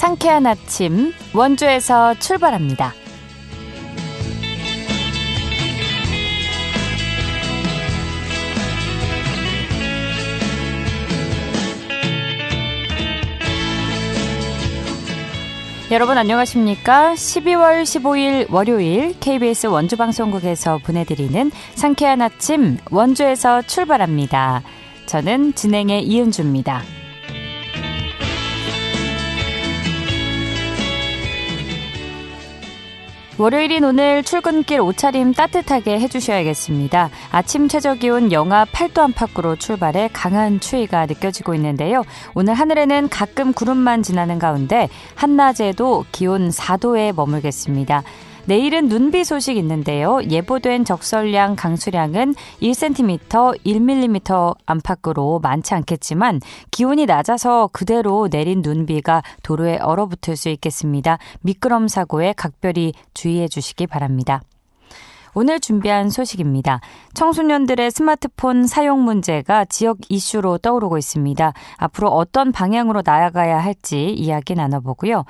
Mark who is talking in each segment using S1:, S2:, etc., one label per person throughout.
S1: 상쾌한 아침 원주에서 출발합니다. 여러분 안녕하십니까? 12월 15일 월요일 KBS 원주방송국에서 보내드리는 상쾌한 아침 원주에서 출발합니다. 저는 진행의 이은주입니다. 월요일인 오늘 출근길 옷차림 따뜻하게 해주셔야겠습니다. 아침 최저기온 영하 8도 안팎으로 출발해 강한 추위가 느껴지고 있는데요. 오늘 하늘에는 가끔 구름만 지나는 가운데 한낮에도 기온 4도에 머물겠습니다. 내일은 눈비 소식 있는데요. 예보된 적설량, 강수량은 1cm, 1mm 안팎으로 많지 않겠지만 기온이 낮아서 그대로 내린 눈비가 도로에 얼어붙을 수 있겠습니다. 미끄럼 사고에 각별히 주의해 주시기 바랍니다. 오늘 준비한 소식입니다. 청소년들의 스마트폰 사용 문제가 지역 이슈로 떠오르고 있습니다. 앞으로 어떤 방향으로 나아가야 할지 이야기 나눠보고요.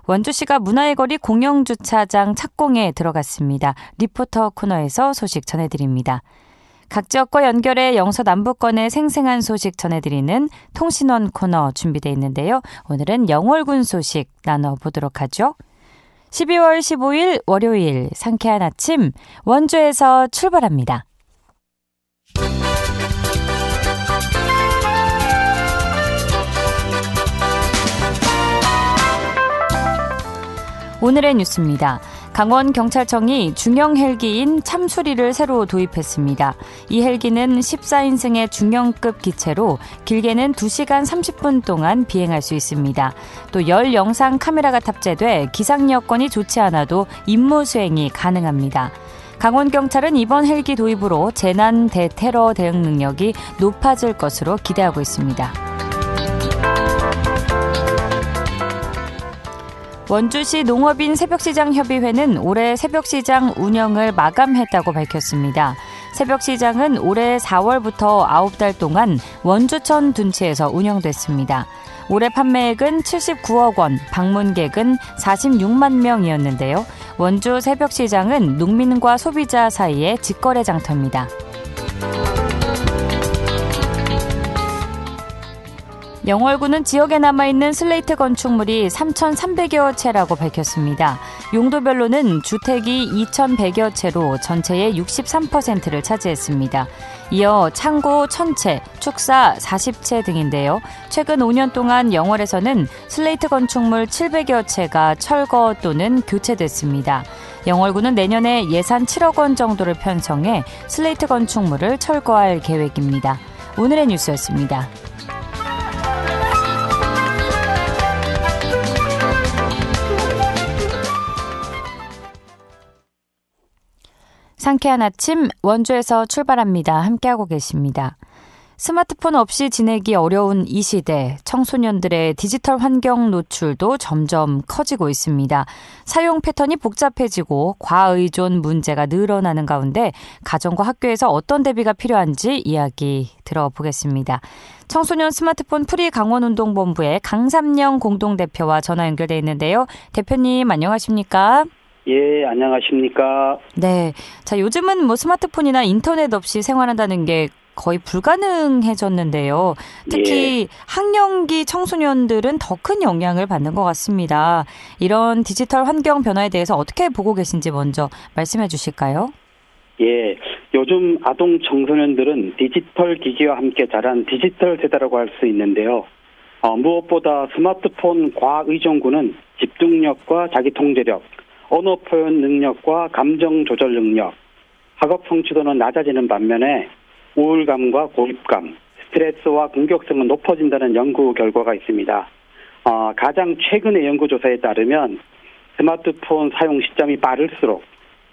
S1: 원주시가 문화의 거리 공영주차장 착공에 들어갔습니다. 리포터 코너에서 소식 전해드립니다. 각 지역과 연결해 영서남부권의 생생한 소식 전해드리는 통신원 코너 준비되어 있는데요. 오늘은 영월군 소식 나눠보도록 하죠. 12월 15일 월요일 상쾌한 아침 원주에서 출발합니다. 오늘의 뉴스입니다. 강원경찰청이 중형 헬기인 참수리를 새로 도입했습니다. 이 헬기는 14인승의 중형급 기체로 길게는 2시간 30분 동안 비행할 수 있습니다. 또 열 영상 카메라가 탑재돼 기상 여건이 좋지 않아도 임무 수행이 가능합니다. 강원경찰은 이번 헬기 도입으로 재난 대테러 대응 능력이 높아질 것으로 기대하고 있습니다. 원주시 농업인 새벽시장협의회는 올해 새벽시장 운영을 마감했다고 밝혔습니다. 새벽시장은 올해 4월부터 9달 동안 원주천 둔치에서 운영됐습니다. 올해 판매액은 79억 원, 방문객은 46만 명이었는데요. 원주 새벽시장은 농민과 소비자 사이의 직거래 장터입니다. 영월군은 지역에 남아있는 슬레이트 건축물이 3,300여 채라고 밝혔습니다. 용도별로는 주택이 2,100여 채로 전체의 63%를 차지했습니다. 이어 창고 1,000채, 축사 40채 등인데요. 최근 5년 동안 영월에서는 슬레이트 건축물 700여 채가 철거 또는 교체됐습니다. 영월군은 내년에 예산 7억 원 정도를 편성해 슬레이트 건축물을 철거할 계획입니다. 오늘의 뉴스였습니다. 상쾌한 아침 원주에서 출발합니다. 함께하고 계십니다. 스마트폰 없이 지내기 어려운 이 시대, 청소년들의 디지털 환경 노출도 점점 커지고 있습니다. 사용 패턴이 복잡해지고 과의존 문제가 늘어나는 가운데 가정과 학교에서 어떤 대비가 필요한지 이야기 들어보겠습니다. 청소년 스마트폰 프리 강원운동본부의 강삼영 공동대표와 전화 연결돼 있는데요. 대표님 안녕하십니까?
S2: 예, 안녕하십니까?
S1: 네. 자, 요즘은 스마트폰이나 인터넷 없이 생활한다는 게 거의 불가능해졌는데요. 특히 예. 학령기 청소년들은 더 큰 영향을 받는 것 같습니다. 이런 디지털 환경 변화에 대해서 어떻게 보고 계신지 먼저 말씀해 주실까요?
S2: 예, 요즘 아동 청소년들은 디지털 기기와 함께 자란 디지털 세대라고 할 수 있는데요. 무엇보다 스마트폰 과의존군은 집중력과 자기통제력, 언어 표현 능력과 감정 조절 능력, 학업 성취도는 낮아지는 반면에 우울감과 고립감, 스트레스와 공격성은 높아진다는 연구 결과가 있습니다. 가장 최근의 연구조사에 따르면 스마트폰 사용 시점이 빠를수록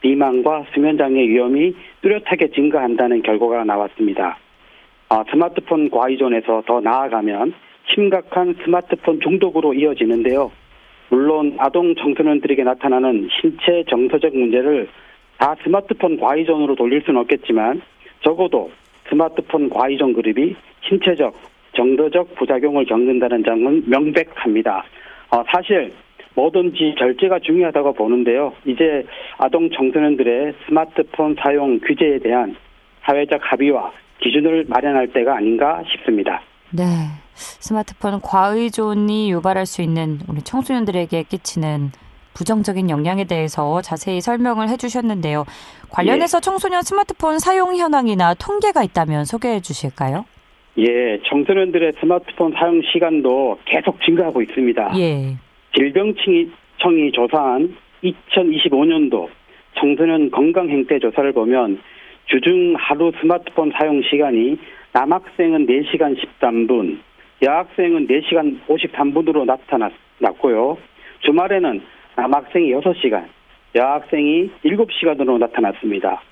S2: 비만과 수면장애 위험이 뚜렷하게 증가한다는 결과가 나왔습니다. 스마트폰 과의존에서 더 나아가면 심각한 스마트폰 중독으로 이어지는데요. 물론 아동 청소년들에게 나타나는 신체 정서적 문제를 다 스마트폰 과의존으로 돌릴 수는 없겠지만 적어도 스마트폰 과의존 그룹이 신체적, 정서적 부작용을 겪는다는 점은 명백합니다. 사실 뭐든지 절제가 중요하다고 보는데요. 이제 아동 청소년들의 스마트폰 사용 규제에 대한 사회적 합의와 기준을 마련할 때가 아닌가 싶습니다.
S1: 네. 스마트폰 과의존이 유발할 수 있는 우리 청소년들에게 끼치는 부정적인 영향에 대해서 자세히 설명을 해주셨는데요. 관련해서 청소년 스마트폰 사용 현황이나 통계가 있다면 소개해 주실까요?
S2: 예, 청소년들의 스마트폰 사용 시간도 계속 증가하고 있습니다.
S1: 예.
S2: 질병청이 조사한 2025년도 청소년 건강행태 조사를 보면 주중 하루 스마트폰 사용 시간이 남학생은 4시간 13분, 여학생은 4시간 53분으로 나타났고요. 주말에는 남학생이 6시간, 여학생이 7시간으로 나타났습니다.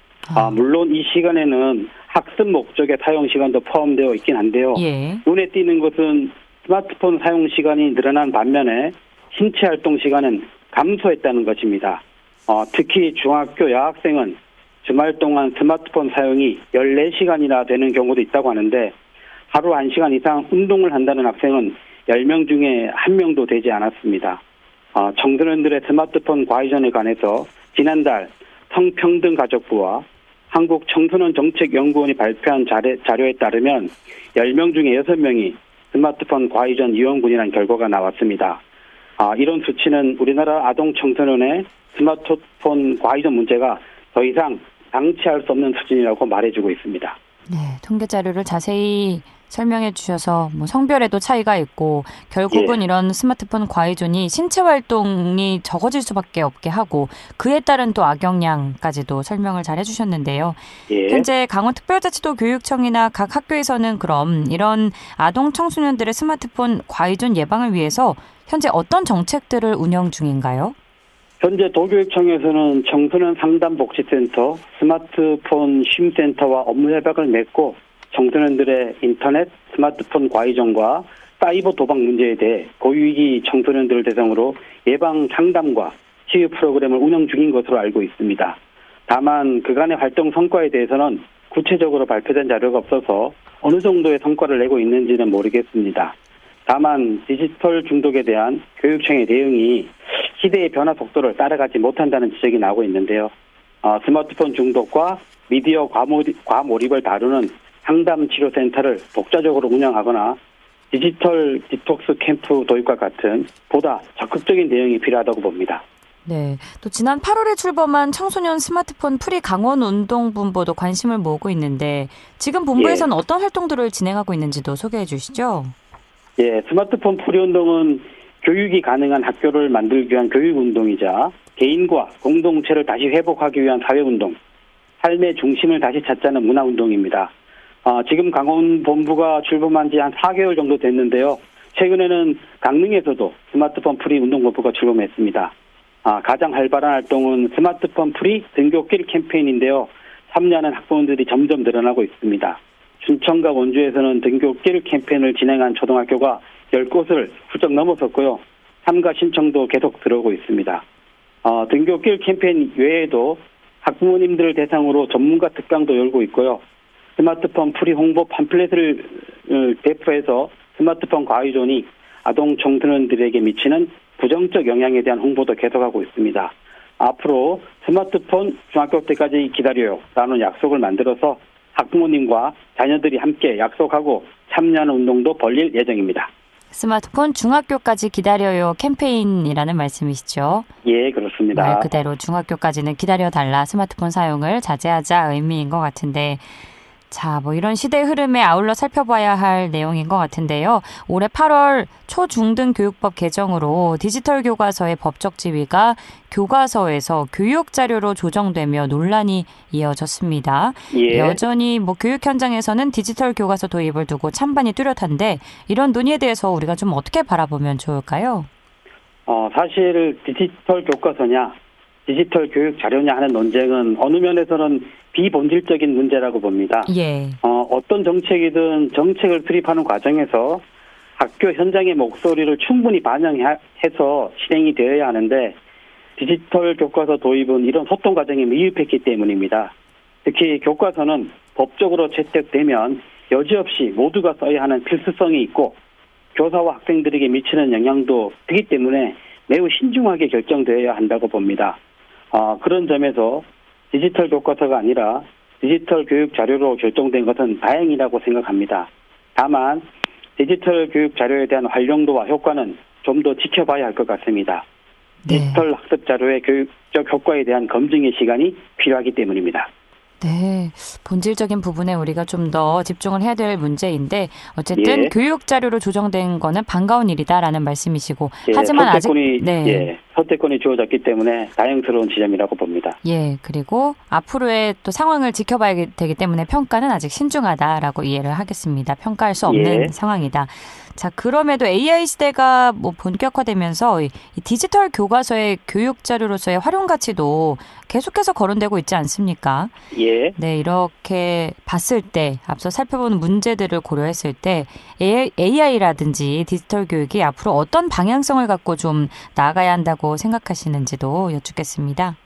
S2: 물론 이 시간에는 학습 목적의 사용 시간도 포함되어 있긴 한데요.
S1: 예.
S2: 눈에 띄는 것은 스마트폰 사용 시간이 늘어난 반면에 신체 활동 시간은 감소했다는 것입니다. 특히 중학교 여학생은 주말 동안 스마트폰 사용이 14시간이나 되는 경우도 있다고 하는데 하루 1시간 이상 운동을 한다는 학생은 10명 중에 1명도 되지 않았습니다. 청소년들의 스마트폰 과의존에 관해서 지난달 성평등가족부와 한국청소년정책연구원이 발표한 자료에 따르면 10명 중에 6명이 스마트폰 과의존 유형군이라는 결과가 나왔습니다. 이런 수치는 우리나라 아동 청소년의 스마트폰 과의존 문제가 더 이상 방치할 수 없는 수준이라고 말해주고 있습니다.
S1: 네, 통계 자료를 자세히 설명해 주셔서 성별에도 차이가 있고 결국은 이런 스마트폰 과의존이 신체 활동이 적어질 수밖에 없게 하고 그에 따른 또 악영향까지도 설명을 잘 해주셨는데요. 현재 강원특별자치도 교육청이나 각 학교에서는 그럼 이런 아동 청소년들의 스마트폰 과의존 예방을 위해서 현재 어떤 정책들을 운영 중인가요?
S2: 현재 도교육청에서는 청소년 상담복지센터, 스마트폰 쉼센터와 업무 협약을 맺고 청소년들의 인터넷, 스마트폰 과의존과 사이버 도박 문제에 대해 고위기 청소년들을 대상으로 예방 상담과 치유 프로그램을 운영 중인 것으로 알고 있습니다. 다만 그간의 활동 성과에 대해서는 구체적으로 발표된 자료가 없어서 어느 정도의 성과를 내고 있는지는 모르겠습니다. 다만 디지털 중독에 대한 교육청의 대응이 시대의 변화 속도를 따라가지 못한다는 지적이 나오고 있는데요. 스마트폰 중독과 미디어 과몰입을 다루는 상담치료센터를 독자적으로 운영하거나 디지털 디톡스 캠프 도입과 같은 보다 적극적인 대응이 필요하다고 봅니다.
S1: 네, 또 지난 8월에 출범한 청소년 스마트폰 프리 강원 운동본부도 관심을 모으고 있는데 지금 본부에서는 어떤 활동들을 진행하고 있는지도 소개해 주시죠.
S2: 예, 스마트폰 프리 운동은 교육이 가능한 학교를 만들기 위한 교육운동이자 개인과 공동체를 다시 회복하기 위한 사회운동, 삶의 중심을 다시 찾자는 문화운동입니다. 지금 강원 본부가 출범한 지 한 4개월 정도 됐는데요. 최근에는 강릉에서도 스마트폰 프리 운동본부가 출범했습니다. 가장 활발한 활동은 스마트폰 프리 등굣길 캠페인인데요. 참여하는 학부모들이 점점 늘어나고 있습니다. 춘천과 원주에서는 등굣길 캠페인을 진행한 초등학교가 10곳을 훌쩍 넘어섰고요. 참가 신청도 계속 들어오고 있습니다. 등굣길 캠페인 외에도 학부모님들을 대상으로 전문가 특강도 열고 있고요. 스마트폰 프리 홍보 팜플렛을 배포해서 스마트폰 과의존이 아동 청소년들에게 미치는 부정적 영향에 대한 홍보도 계속하고 있습니다. 앞으로 스마트폰 중학교 때까지 기다려요 라는 약속을 만들어서 학부모님과 자녀들이 함께 약속하고 참여하는 운동도 벌릴 예정입니다.
S1: 스마트폰 중학교까지 기다려요 캠페인이라는 말씀이시죠?
S2: 예, 그렇습니다.
S1: 말 그대로 중학교까지는 기다려달라, 스마트폰 사용을 자제하자 의미인 것 같은데, 자, 이런 시대의 흐름에 아울러 살펴봐야 할 내용인 것 같은데요. 올해 8월 초중등 교육법 개정으로 디지털 교과서의 법적 지위가 교과서에서 교육 자료로 조정되며 논란이 이어졌습니다. 여전히 교육 현장에서는 디지털 교과서 도입을 두고 찬반이 뚜렷한데 이런 논의에 대해서 우리가 좀 어떻게 바라보면 좋을까요?
S2: 사실 디지털 교과서냐 디지털 교육 자료냐 하는 논쟁은 어느 면에서는 비본질적인 문제라고 봅니다. 어떤 정책이든 정책을 수립하는 과정에서 학교 현장의 목소리를 충분히 반영해서 실행이 되어야 하는데 디지털 교과서 도입은 이런 소통 과정이 미흡했기 때문입니다. 특히 교과서는 법적으로 채택되면 여지없이 모두가 써야 하는 필수성이 있고 교사와 학생들에게 미치는 영향도 크기 때문에 매우 신중하게 결정되어야 한다고 봅니다. 그런 점에서 디지털 교과서가 아니라 디지털 교육 자료로 결정된 것은 다행이라고 생각합니다. 다만 디지털 교육 자료에 대한 활용도와 효과는 좀 더 지켜봐야 할 것 같습니다.
S1: 네.
S2: 디지털 학습 자료의 교육적 효과에 대한 검증의 시간이 필요하기 때문입니다.
S1: 네, 본질적인 부분에 우리가 좀 더 집중을 해야 될 문제인데 어쨌든
S2: 예.
S1: 교육 자료로 조정된 거는 반가운 일이다라는 말씀이시고
S2: 예,
S1: 하지만 아직
S2: 선택권이 주어졌기 때문에 다행스러운 지점이라고 봅니다.
S1: 예, 그리고 앞으로의 또 상황을 지켜봐야 되기 때문에 평가는 아직 신중하다라고 이해를 하겠습니다. 평가할 수 없는 상황이다. 자, 그럼에도 AI 시대가 뭐 본격화되면서 이 디지털 교과서의 교육 자료로서의 활용 가치도 계속해서 거론되고 있지 않습니까?
S2: 예.
S1: 네, 이렇게 봤을 때 앞서 살펴보는 문제들을 고려했을 때 AI라든지 디지털 교육이 앞으로 어떤 방향성을 갖고 좀 나아가야 한다고 생각하시는지도 여쭙겠습니다.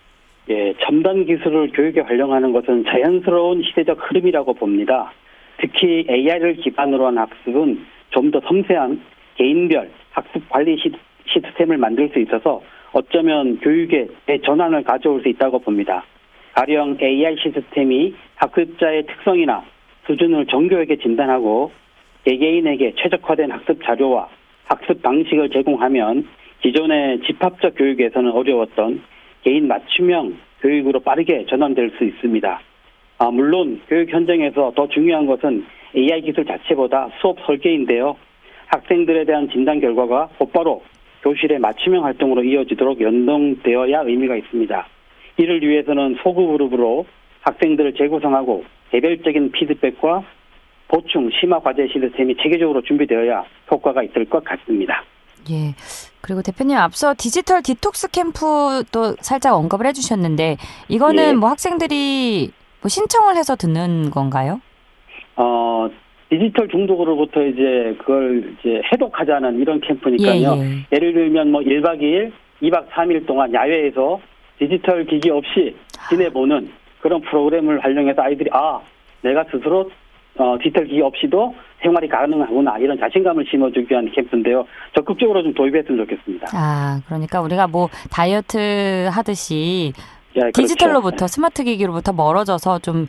S2: 예, 첨단 기술을 교육에 활용하는 것은 자연스러운 시대적 흐름이라고 봅니다. 특히 AI를 기반으로 한 학습은 좀 더 섬세한 개인별 학습 관리 시스템을 만들 수 있어서 어쩌면 교육에 대전환을 가져올 수 있다고 봅니다. 가령 AI 시스템이 학습자의 특성이나 수준을 정교하게 진단하고 개개인에게 최적화된 학습 자료와 학습 방식을 제공하면 기존의 집합적 교육에서는 어려웠던 개인 맞춤형 교육으로 빠르게 전환될 수 있습니다. 물론 교육 현장에서 더 중요한 것은 AI 기술 자체보다 수업 설계인데요. 학생들에 대한 진단 결과가 곧바로 교실의 맞춤형 활동으로 이어지도록 연동되어야 의미가 있습니다. 이를 위해서는 소그룹으로 학생들을 재구성하고 개별적인 피드백과 보충, 심화 과제 시스템이 체계적으로 준비되어야 효과가 있을 것 같습니다.
S1: 예. 그리고 대표님 앞서 디지털 디톡스 캠프도 살짝 언급을 해주셨는데 이거는 뭐 학생들이 뭐 신청을 해서 듣는 건가요?
S2: 디지털 중독으로부터 그걸 해독하자는 이런 캠프니까요. 예를 들면 1박 2일, 2박 3일 동안 야외에서 디지털 기기 없이 지내보는 그런 프로그램을 활용해서 아이들이 내가 스스로 디지털 기기 없이도 생활이 가능하구나 이런 자신감을 심어주기 위한 캠프인데요. 적극적으로 좀 도입했으면 좋겠습니다.
S1: 그러니까 우리가 뭐 다이어트 하듯이
S2: 그렇죠.
S1: 디지털로부터 스마트 기기로부터 멀어져서 좀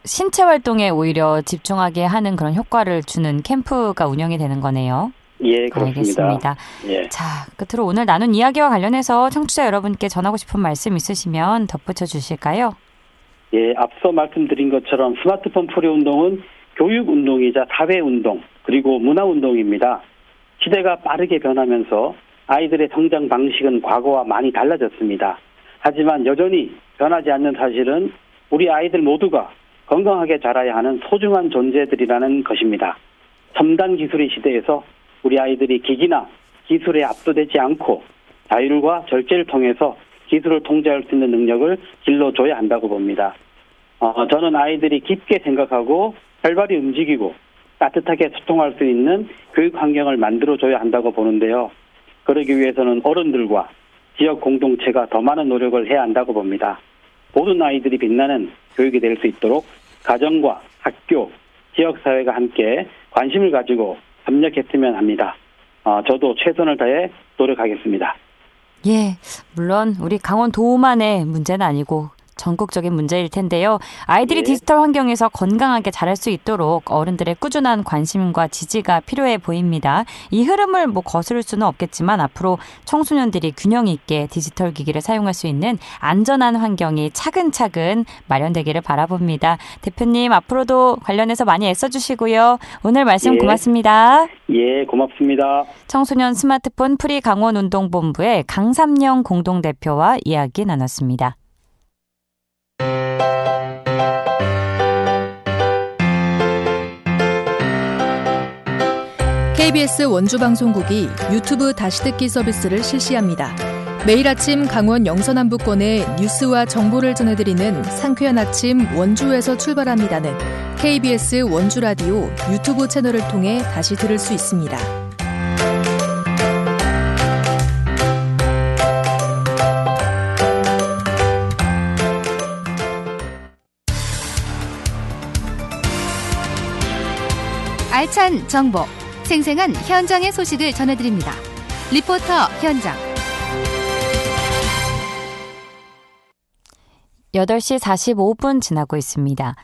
S1: 신체 활동에 오히려 집중하게 하는 그런 효과를 주는 캠프가 운영이 되는 거네요.
S2: 예, 그렇습니다.
S1: 알겠습니다.
S2: 예.
S1: 자, 끝으로 오늘 나눈 이야기와 관련해서 청취자 여러분께 전하고 싶은 말씀 있으시면 덧붙여 주실까요?
S2: 예, 앞서 말씀드린 것처럼 스마트폰 프리 운동은 교육 운동이자 사회 운동 그리고 문화 운동입니다. 시대가 빠르게 변하면서 아이들의 성장 방식은 과거와 많이 달라졌습니다. 하지만 여전히 변하지 않는 사실은 우리 아이들 모두가 건강하게 자라야 하는 소중한 존재들이라는 것입니다. 첨단 기술의 시대에서 우리 아이들이 기기나 기술에 압도되지 않고 자율과 절제를 통해서 기술을 통제할 수 있는 능력을 길러줘야 한다고 봅니다. 저는 아이들이 깊게 생각하고 활발히 움직이고 따뜻하게 소통할 수 있는 교육 환경을 만들어줘야 한다고 보는데요. 그러기 위해서는 어른들과 지역 공동체가 더 많은 노력을 해야 한다고 봅니다. 모든 아이들이 빛나는 교육이 될 수 있도록 가정과 학교, 지역사회가 함께 관심을 가지고 협력했으면 합니다. 저도 최선을 다해 노력하겠습니다.
S1: 예, 물론 우리 강원 도만의 문제는 아니고 전국적인 문제일 텐데요. 아이들이 디지털 환경에서 건강하게 자랄 수 있도록 어른들의 꾸준한 관심과 지지가 필요해 보입니다. 이 흐름을 거스를 수는 없겠지만 앞으로 청소년들이 균형 있게 디지털 기기를 사용할 수 있는 안전한 환경이 차근차근 마련되기를 바라봅니다. 대표님 앞으로도 관련해서 많이 애써주시고요. 오늘 말씀 고맙습니다.
S2: 예, 고맙습니다.
S1: 청소년 스마트폰 프리 강원운동본부의 강삼영 공동대표와 이야기 나눴습니다.
S3: KBS 원주방송국이 유튜브 다시 듣기 서비스를 실시합니다. 매일 아침 강원 영서남부권의 뉴스와 정보를 전해드리는 상쾌한 아침 원주에서 출발합니다는 KBS 원주라디오 유튜브 채널을 통해 다시 들을 수 있습니다.
S4: 알찬 정보, 생생한 현장의 소식을 전해드립니다. 리포터 현장.
S1: 8시 45분 지나고 있습니다.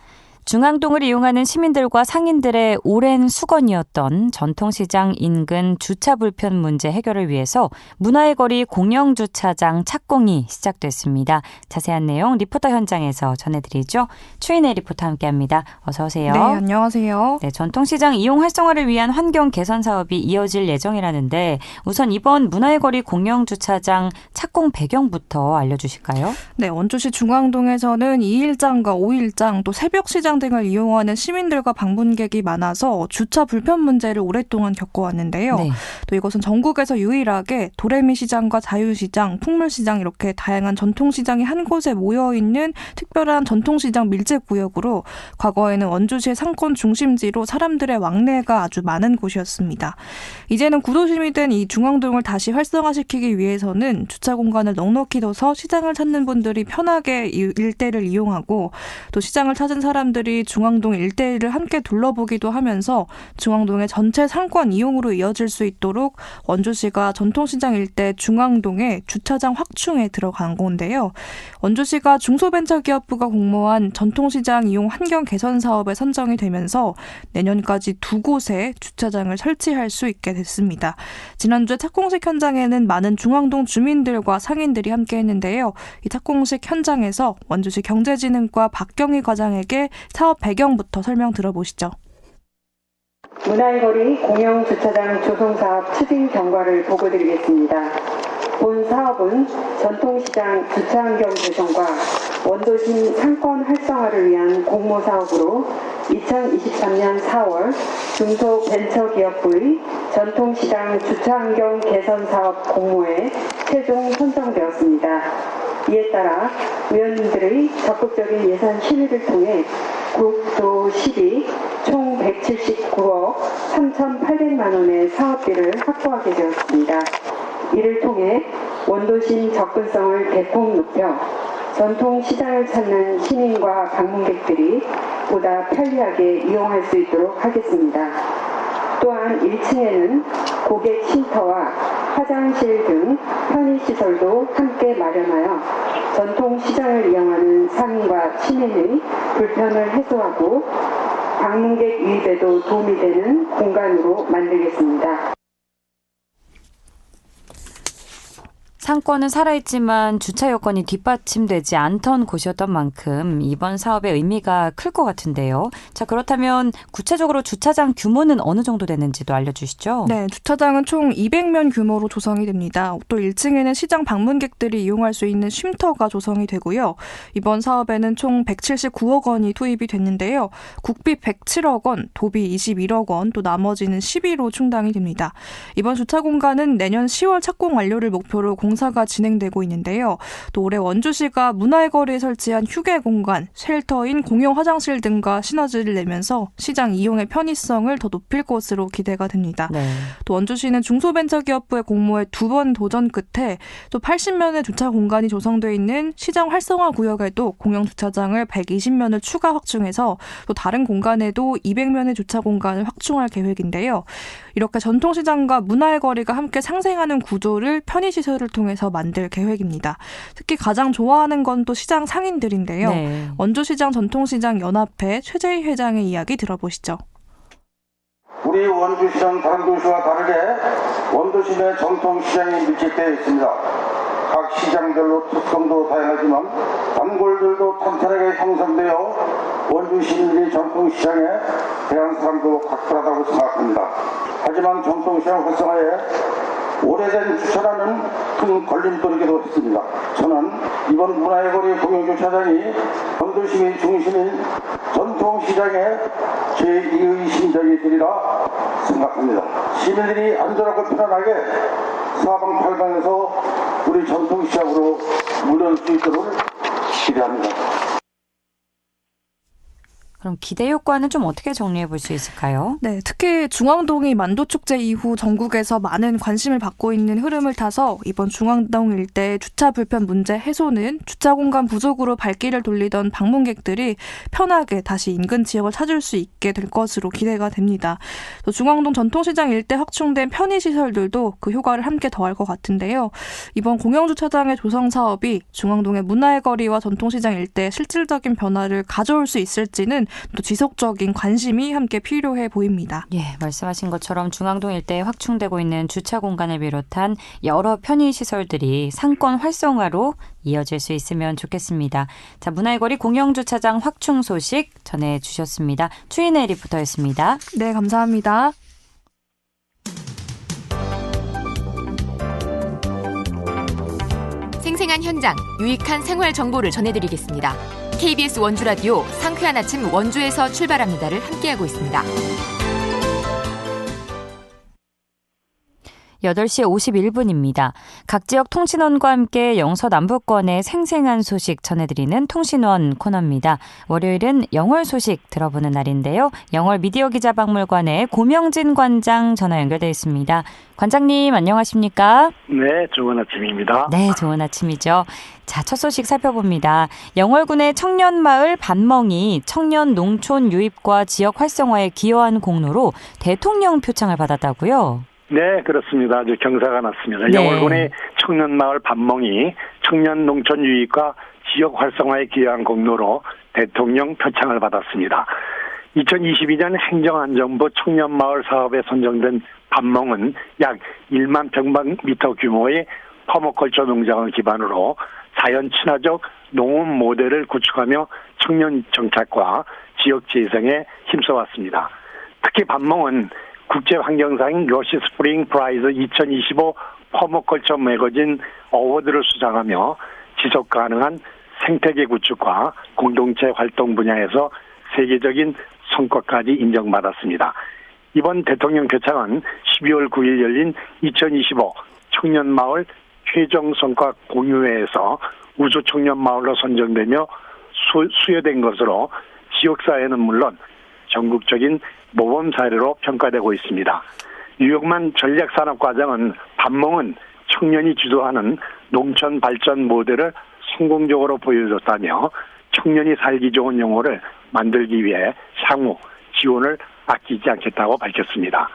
S1: 중앙동을 이용하는 시민들과 상인들의 오랜 수건이었던 전통시장 인근 주차 불편 문제 해결을 위해서 문화의 거리 공영주차장 착공이 시작됐습니다. 자세한 내용 리포터 현장에서 전해드리죠. 추인혜 리포터 함께합니다. 어서 오세요.
S5: 네, 안녕하세요.
S1: 네, 전통시장 이용 활성화를 위한 환경 개선 사업이 이어질 예정이라는데 우선 이번 문화의 거리 공영주차장 착공 배경부터 알려주실까요?
S5: 네, 원주시 중앙동에서는 2일장과 5일장 또 새벽시장 등을 이용하는 시민들과 방문객이 많아서 주차 불편 문제를 오랫동안 겪어왔는데요.
S1: 네.
S5: 또 이것은 전국에서 유일하게 도레미 시장과 자유시장, 풍물시장 이렇게 다양한 전통시장이 한 곳에 모여있는 특별한 전통시장 밀집구역으로 과거에는 원주시의 상권 중심지로 사람들의 왕래가 아주 많은 곳이었습니다. 이제는 구도심이 된 이 중앙동을 다시 활성화시키기 위해서는 주차 공간을 넉넉히 둬서 시장을 찾는 분들이 편하게 일대를 이용하고 또 시장을 찾은 사람들이 중앙동 일대를 함께 둘러보기도 하면서 중앙동의 전체 상권 이용으로 이어질 수 있도록 원주시가 전통시장 일대 중앙동에 주차장 확충에 들어간 건데요. 원주시가 중소벤처기업부가 공모한 전통시장 이용 환경 개선 사업에 선정이 되면서 내년까지 2곳에 주차장을 설치할 수 있게 됐습니다. 지난주에 착공식 현장에는 많은 중앙동 주민들과 상인들이 함께 했는데요. 이 착공식 현장에서 원주시 경제진흥과 박경희 과장에게 사업 배경부터 설명 들어보시죠.
S6: 문화의 거리 공영주차장 조성사업 추진 경과를 보고드리겠습니다. 본 사업은 전통시장 주차환경 개선과 원도심 상권 활성화를 위한 공모사업으로 2023년 4월 중소벤처기업부의 전통시장 주차환경 개선사업 공모에 최종 선정되었습니다. 이에 따라 위원님들의 적극적인 예산 심의를 통해 국도 10이 총 179억 3,800만 원의 사업비를 확보하게 되었습니다. 이를 통해 원도심 접근성을 대폭 높여 전통시장을 찾는 시민과 방문객들이 보다 편리하게 이용할 수 있도록 하겠습니다. 또한 1층에는 고객 쉼터와 화장실 등 편의시설도 함께 마련하여 전통시장을 이용하는 상인과 시민의 불편을 해소하고 방문객 유입에도 도움이 되는 공간으로 만들겠습니다.
S1: 상권은 살아있지만 주차 여건이 뒷받침되지 않던 곳이었던 만큼 이번 사업의 의미가 클 것 같은데요. 자, 그렇다면 구체적으로 주차장 규모는 어느 정도 되는지도 알려주시죠.
S5: 네, 주차장은 총 200면 규모로 조성이 됩니다. 또 1층에는 시장 방문객들이 이용할 수 있는 쉼터가 조성이 되고요. 이번 사업에는 총 179억 원이 투입이 됐는데요. 국비 107억 원, 도비 21억 원, 또 나머지는 12로 충당이 됩니다. 이번 주차 공간은 내년 10월 착공 완료를 목표로 공사가 진행되고 있는데요. 또 올해 원주시가 문화의 거리에 설치한 휴게 공간, 쉘터인 공용 화장실 등과 시너지를 내면서 시장 이용의 편의성을 더 높일 것으로 기대가 됩니다.
S1: 네.
S5: 또 원주시는 중소벤처기업부의 공모에 2번 도전 끝에 또 80면의 주차 공간이 조성되어 있는 시장 활성화 구역에도 공영 주차장을 120면을 추가 확충해서 또 다른 공간에도 200면의 주차 공간을 확충할 계획인데요. 이렇게 전통시장과 문화의 거리가 함께 상생하는 구조를 편의시설을 통해서 만들 계획입니다. 특히 가장 좋아하는 건 또 시장 상인들인데요.
S1: 네.
S5: 원주시장 전통시장 연합회 최재희 회장의 이야기 들어보시죠.
S7: 우리 원주시는 다른 도시와 다르게 원도심의 전통시장이 밀집되어 있습니다. 각 시장별로 특성도 다양하지만 단골들도 탄탄하게 형성되어 원주 시민들이 전통시장에 대한 사랑도 각별하다고 생각합니다. 하지만 전통시장 활성화에 오래된 주차라는 큰 걸림돌이기도 했습니다. 저는 이번 문화의 거리 공영주차장이 원도심의 중심인 전통시장의 제2의 심장이 되리라 생각합니다. 시민들이 안전하고 편안하게 사방팔방에서 우리 전통시장으로 물려올 수 있도록 기대합니다.
S1: 그럼 기대 효과는 좀 어떻게 정리해 볼 수 있을까요?
S5: 네, 특히 중앙동이 만도축제 이후 전국에서 많은 관심을 받고 있는 흐름을 타서 이번 중앙동 일대 주차 불편 문제 해소는 주차 공간 부족으로 발길을 돌리던 방문객들이 편하게 다시 인근 지역을 찾을 수 있게 될 것으로 기대가 됩니다. 또 중앙동 전통시장 일대 확충된 편의시설들도 그 효과를 함께 더할 것 같은데요. 이번 공영주차장의 조성 사업이 중앙동의 문화의 거리와 전통시장 일대에 실질적인 변화를 가져올 수 있을지는 또 지속적인 관심이 함께 필요해 보입니다.
S1: 예, 말씀하신 것처럼 중앙동 일대에 확충되고 있는 주차 공간을 비롯한 여러 편의시설들이 상권 활성화로 이어질 수 있으면 좋겠습니다. 자, 문화의 거리 공영주차장 확충 소식 전해주셨습니다. 추인혜 리포터였습니다.
S5: 네, 감사합니다.
S8: 생생한 현장, 유익한 생활 정보를 전해드리겠습니다. KBS 원주라디오 상쾌한 아침 원주에서 출발합니다를 함께하고 있습니다.
S1: 8시 51분입니다. 각 지역 통신원과 함께 영서남부권의 생생한 소식 전해드리는 통신원 코너입니다. 월요일은 영월 소식 들어보는 날인데요. 영월 미디어 기자박물관의 고명진 관장 전화 연결되어 있습니다. 관장님 안녕하십니까?
S9: 네, 좋은 아침입니다.
S1: 네, 좋은 아침이죠. 자, 첫 소식 살펴봅니다. 영월군의 청년마을 반멍이 청년 농촌 유입과 지역 활성화에 기여한 공로로 대통령 표창을 받았다고요?
S9: 네, 그렇습니다. 아주 경사가 났습니다.
S1: 네.
S9: 영월군의 청년마을 반멍이 청년 농촌 유입과 지역 활성화에 기여한 공로로 대통령 표창을 받았습니다. 2022년 행정안전부 청년마을 사업에 선정된 반멍은 약 1만 평방미터 규모의 퍼머컬처 농장을 기반으로 자연 친화적 농업 모델을 구축하며 청년 정착과 지역 재생에 힘써왔습니다. 특히 반멍은 국제환경상인 러시 스프링 프라이즈 2025 퍼머컬처 매거진 어워드를 수상하며 지속가능한 생태계 구축과 공동체 활동 분야에서 세계적인 성과까지 인정받았습니다. 이번 대통령 표창은 12월 9일 열린 2025 청년마을 최종성과 공유회에서 우수청년마을로 선정되며 수여된 것으로 지역사회는 물론 전국적인 모범 사례로 평가되고 있습니다. 뉴욕만 전략산업과장은 반멍은 청년이 주도하는 농촌 발전 모델을 성공적으로 보여줬다며 청년이 살기 좋은 영호를 만들기 위해 향후 지원을 아끼지 않겠다고 밝혔습니다.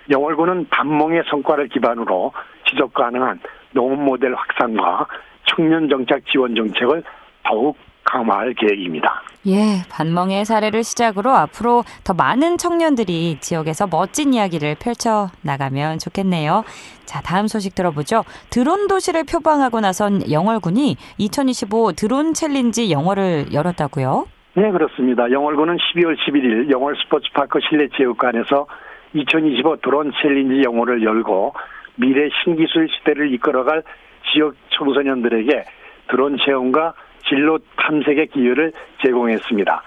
S9: 영월군은 반멍의 성과를 기반으로 지속 가능한 농업 모델 확산과 청년 정착 지원 정책을 더욱 강화할 계획입니다.
S1: 예, 반멍의 사례를 시작으로 앞으로 더 많은 청년들이 지역에서 멋진 이야기를 펼쳐나가면 좋겠네요. 자, 다음 소식 들어보죠. 드론 도시를 표방하고 나선 영월군이 2025 드론 챌린지 영월을 열었다고요?
S9: 네, 그렇습니다. 영월군은 12월 11일 영월 스포츠파크 실내체육관에서 2025 드론 챌린지 영월을 열고 미래 신기술 시대를 이끌어갈 지역 청소년들에게 드론 체험과 진로 탐색의 기회를 제공했습니다.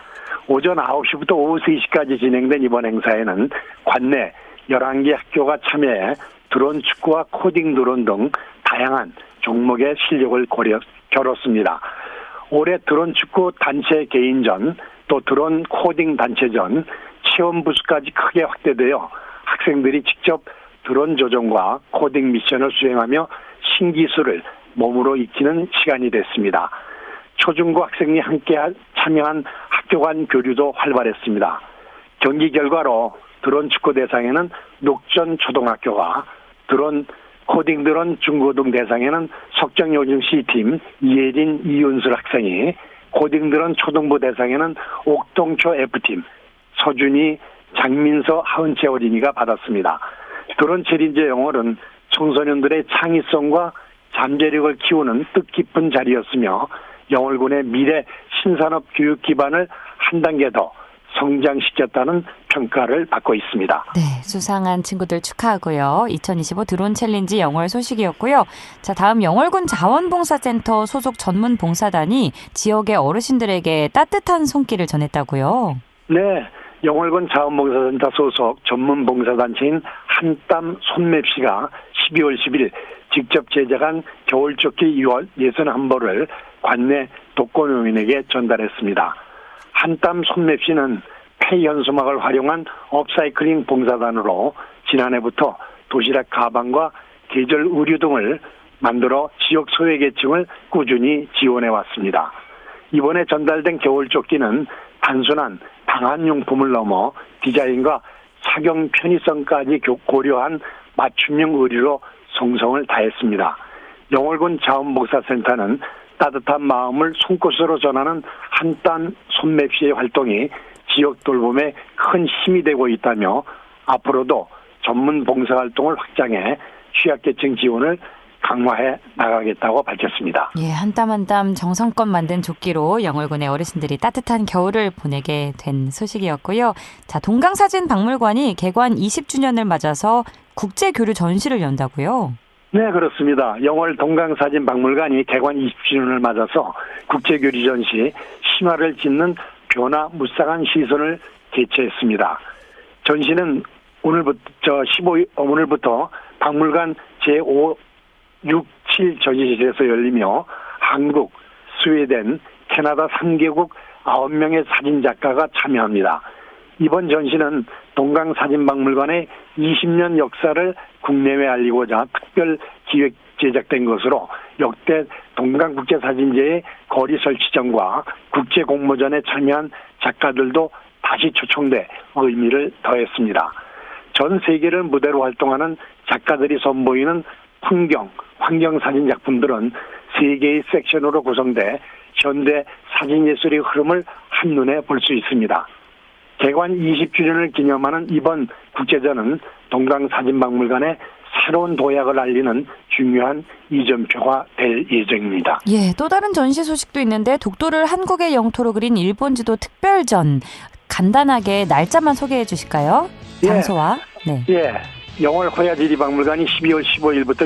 S9: 오전 9시부터 오후 3시까지 진행된 이번 행사에는 관내 11개 학교가 참여해 드론 축구와 코딩 드론 등 다양한 종목의 실력을 겨뤘습니다. 올해 드론 축구 단체 개인전, 또 드론 코딩 단체전, 체험 부스까지 크게 확대되어 학생들이 직접 드론 조종과 코딩 미션을 수행하며 신기술을 몸으로 익히는 시간이 됐습니다. 초중고 학생이 함께 참여한 학교 간 교류도 활발했습니다. 경기 결과로 드론 축구 대상에는 녹전 초등학교와 드론 코딩 드론 중고등 대상에는 석정요중시팀 이예린 이윤슬 학생이, 코딩 드론 초등부 대상에는 옥동초 F팀 서준이 장민서 하은채 어린이가 받았습니다. 드론 챌린지 영월은 청소년들의 창의성과 잠재력을 키우는 뜻깊은 자리였으며 영월군의 미래 신산업 교육 기반을 한 단계 더 성장시켰다는 평가를 받고 있습니다.
S1: 네, 수상한 친구들 축하하고요. 2025 드론 챌린지 영월 소식이었고요. 자, 다음 영월군 자원봉사센터 소속 전문 봉사단이 지역의 어르신들에게 따뜻한 손길을 전했다고요.
S9: 네, 영월군 자원봉사센터 소속 전문 봉사단체인 한땀 손맵시가 12월 10일 직접 제작한 겨울조끼 61벌을 관내 독거노인에게 전달했습니다. 한땀 손맵시는 폐연소막을 활용한 업사이클링 봉사단으로 지난해부터 도시락 가방과 계절 의류 등을 만들어 지역 소외계층을 꾸준히 지원해 왔습니다. 이번에 전달된 겨울조끼는 단순한 방한용품을 넘어 디자인과 착용 편의성까지 고려한 맞춤형 의류로 성성을 다했습니다. 영월군 자원봉사센터는 따뜻한 마음을 손끝으로 전하는 한땀 손맵시의 활동이 지역 돌봄에 큰 힘이 되고 있다며 앞으로도 전문 봉사활동을 확장해 취약계층 지원을 강화해 나가겠다고 밝혔습니다.
S1: 예, 한 땀 한 땀 정성껏 만든 조끼로 영월군의 어르신들이 따뜻한 겨울을 보내게 된 소식이었고요. 자, 동강사진박물관이 개관 20주년을 맞아서 국제교류 전시를 연다고요?
S9: 네, 그렇습니다. 영월 동강사진박물관이 개관 20주년을 맞아서 국제교류 전시 심화를 짓는 변화 무쌍한 시선을 개최했습니다. 전시는 오늘부터 박물관 제5, 6, 7 전시실에서 열리며 한국, 스웨덴, 캐나다 3개국 9명의 사진작가가 참여합니다. 이번 전시는 동강사진박물관의 20년 역사를 국내외 알리고자 특별 기획 제작된 것으로 역대 동강국제사진제의 거리 설치전과 국제공모전에 참여한 작가들도 다시 초청돼 의미를 더했습니다. 전 세계를 무대로 활동하는 작가들이 선보이는 풍경, 환경사진 작품들은 3개의 섹션으로 구성돼 현대 사진예술의 흐름을 한눈에 볼 수 있습니다. 개관 20주년을 기념하는 이번 국제전은 동강사진박물관의 새로운 도약을 알리는 중요한 이점표가 될 예정입니다.
S1: 예, 또 다른 전시 소식도 있는데 독도를 한국의 영토로 그린 일본지도 특별전. 간단하게 날짜만 소개해 주실까요? 장소와. 네.
S9: 예. 영월 호야지리박물관이 12월 15일부터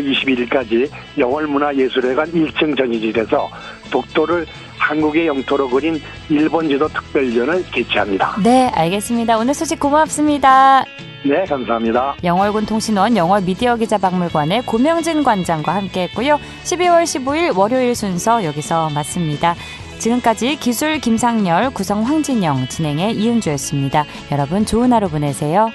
S9: 21일까지 영월문화예술회관 1층 전시실에서 독도를 한국의 영토로 그린 일본지도 특별전을 개최합니다.
S1: 네, 알겠습니다. 오늘 소식 고맙습니다.
S9: 네, 감사합니다.
S1: 영월군 통신원 영월미디어기자박물관의 고명진 관장과 함께했고요. 12월 15일 월요일 순서 여기서 마칩니다. 지금까지 기술 김상열, 구성 황진영, 진행의 이은주였습니다. 여러분 좋은 하루 보내세요.